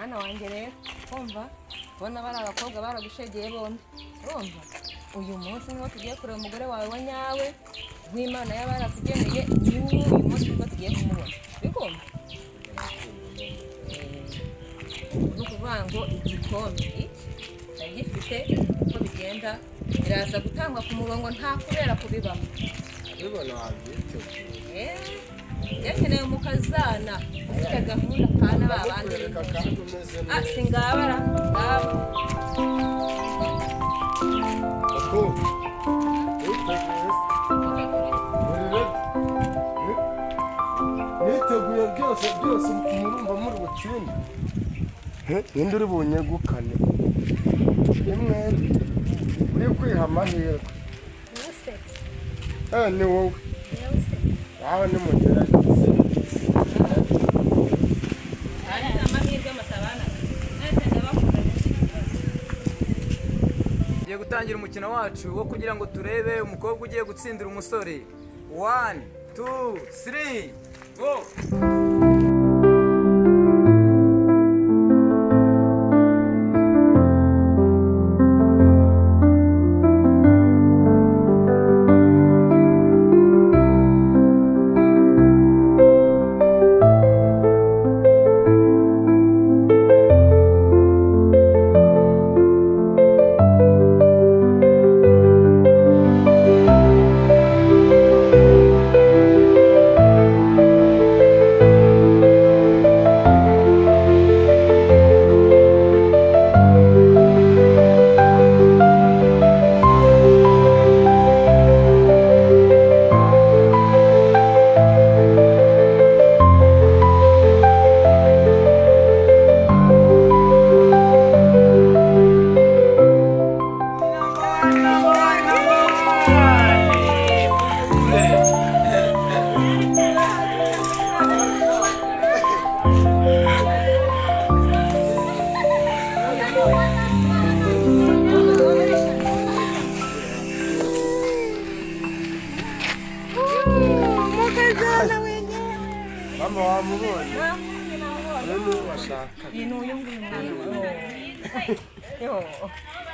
mwana wanjye rero kumva ubona bari abakobwa baragushegeye bombi urumva uyu munsi niho tugiye kureba umugore wawe wa nyawe w'Imana y'abarakugeneye uyu munsi nibwo tugiye kumubona bikumva ni ukuvuga ngo igikombe gifite uko bigenda biraza gutangwa ku murongo nta kubera kubibamo bibona wabyiteguye yakeneye umukazana ufite gahunda kana babandi singabara ngabo niteguye byose murumva muri butsinde ninde uri bunyegukane imwe uri kwiha amahirwe ni wowe aho ni mugerageze tugiye gutangira umukino wacu wo kugira ngo turebe umukobwa ugiye gutsindira umusore 1 2 3 go.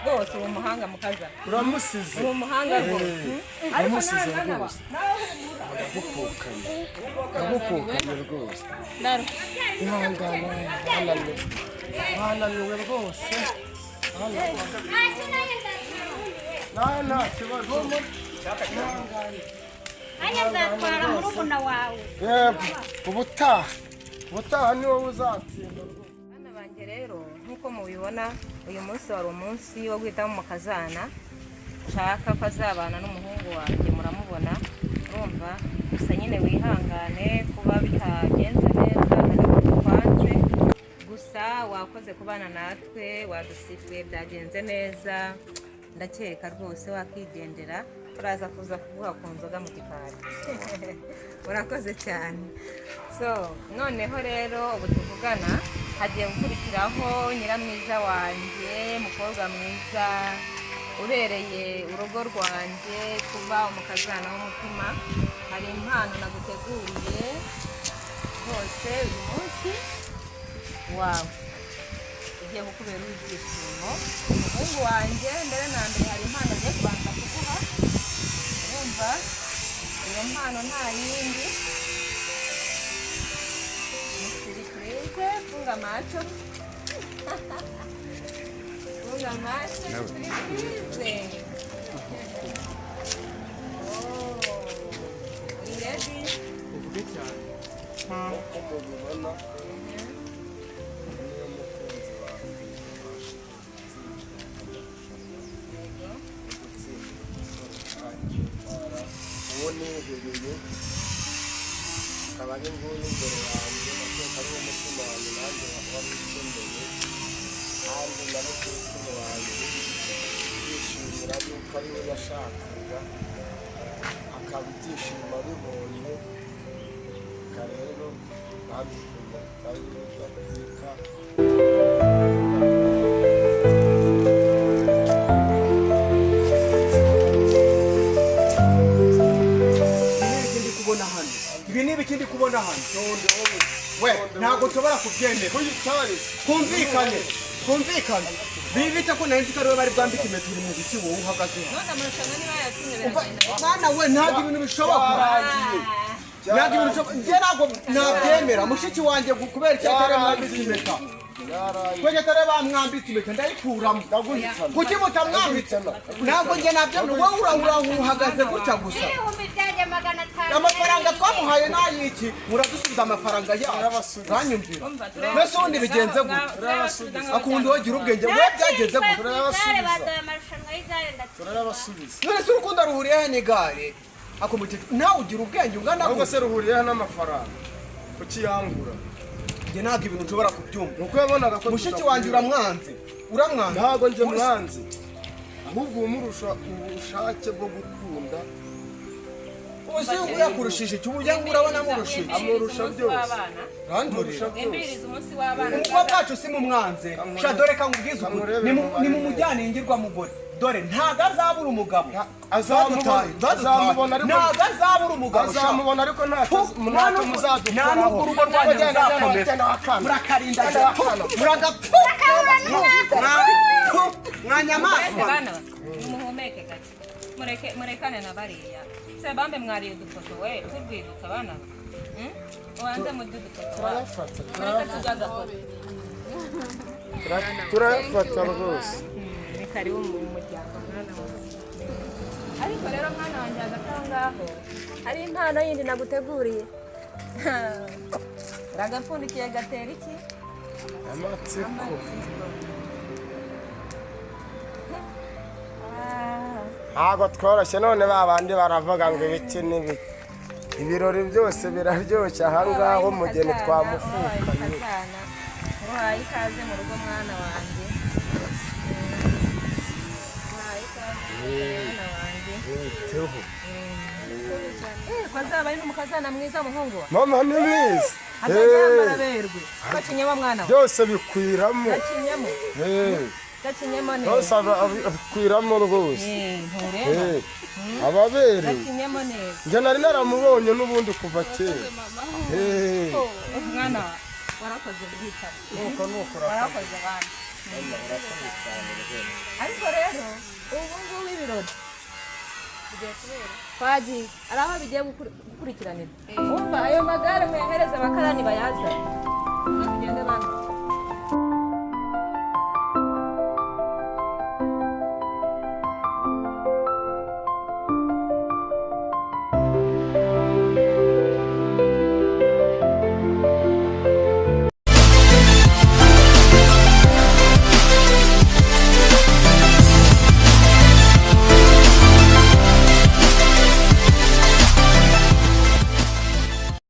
Rwose uwo muhanga mukaza uramusize uwo muhanga rwose uramusize rwose agukukanye rwose ihangana hananiwe rwose nta kibazo anya nzatwara murumuna wawe yego ubutaha ni wowe uzatsinda bana banjye rero nk'uko mubibona uyu munsi wari umunsi wo guhitamo umukazana nshaka ko azabana n'umuhungu wanjye muramubona urumva gusa nyine wihangane kuba bitagenze neza twanze gusa wakoze kubana natwe wadusifuye byagenze neza ndakeka rwose wakigendera turaza kuza kuguha ku nzoga mu gikari urakoze cyane noneho rero ubu tuvugana hagiye gukurikiraho nyiramwiza wanjye mukobwa mwiza ubereye urugo rwanjye kuba umukazana w'umutima hari impano naguteguriye rwose uyu munsi wawe ugiye kukubera ibyishimo umuhungu wanjye mbere na mbere hari impano agiye kubanza kuguha urumva iyo mpano nta yindi musirikirize funga macho funga macho musirikirize uri ready uvuge cyane nk'uko mubibona niyo mukunzi wawe uwo niherereye akaba ari nguyu imbere yanjye ndakeka ari umutima wanjye nanjye wari ukeneye kandi nari ku mutima wanjye yishimira yuko ari we yashakaga akaba ibyishimo abibonye rero nanjye ukuntu bitari bidakwika ibi ni ibikindi kubona hano we ntabwo nshobora kubyemera kumvikane bibita ko nari nzi ko ariwe bari bwambike impeta uri mu biki wowe uhagaze mwana we ntabwo ibintu bishoboka njye ntabwo nabyemera mushiki wanjye kubera icyo atari mwambitse impeta kwege atari bamwambitse impeta ndayikuramo kuki mutamwambitse ntabwo njye nabyemera wowe uhagaze gutya gusa amafaranga twamuhaye n'ayiki muradusubiza amafaranga yacu uranyumvira mbese ubundi bigenze gutya akunda uwagira ubwenge we byagenze gutya none se urukundo ruhuriyehe n'igare nawe ugira ubwenge ungana ahubwo se ruhuriyehe n'amafaranga ukiyangura njye ntabwo ibintu nshobora kubyumva nuko yabonaga ko mushiki wanjye uramwanze ntabwo njye mwanze ahubwo umurusha ubushake bwo gukunda ubuzungu yakurushije iki uburyo urabona amurushije amurusha byose randurira Embiriza umunsi w'abana ubwo bwacu si mu mwanze sha dore kangubwiza ukuri ni mu mujyane yingirwa mugore dore ntago azabura umugabo azamubona ariko ntago azabura umugabo azamubona ariko ntacyo muzadukuraho nta n'ubwo urugo rwanyu ruzakomera murakarinda muragapfa mwanyamaswa muhumeke gake murekane na bariya se bambe mwariye udufoto we turwibutsa abana ubanze mu dufoto turayafata rwose ni karibu mu muryango mwana wawe ariko rero mwana wanjye hagati aho ngaho hari impano yindi naguteguriye uragapfundikiye gatera iki amatsiko ntabwo tworoshye none babandi baravuga ngo ibiki n'ibiki ibirori byose biraryoshye ahangaha umugeni twamufukanye uhaye ikaze mu rugo mwana wanjye uhaye ikaze mwana wanjye ko azaba ari n'umukazana mwiza muhungu wa mama ni mwiza azajyambara berwe gacinyemo mwana wa byose bikwiramo gacinyemo neza byose abikwiramo rwose ntureba ababere gacinyemo neza njye nari naramubonye n'ubundi kuva kera mwana warakoze guhitamo warakoze abana ariko rero ubu ngubu ibirori twagiye ari aho bigiye gukurikiranira wumva ayo magare muyahereza abakarani bayazana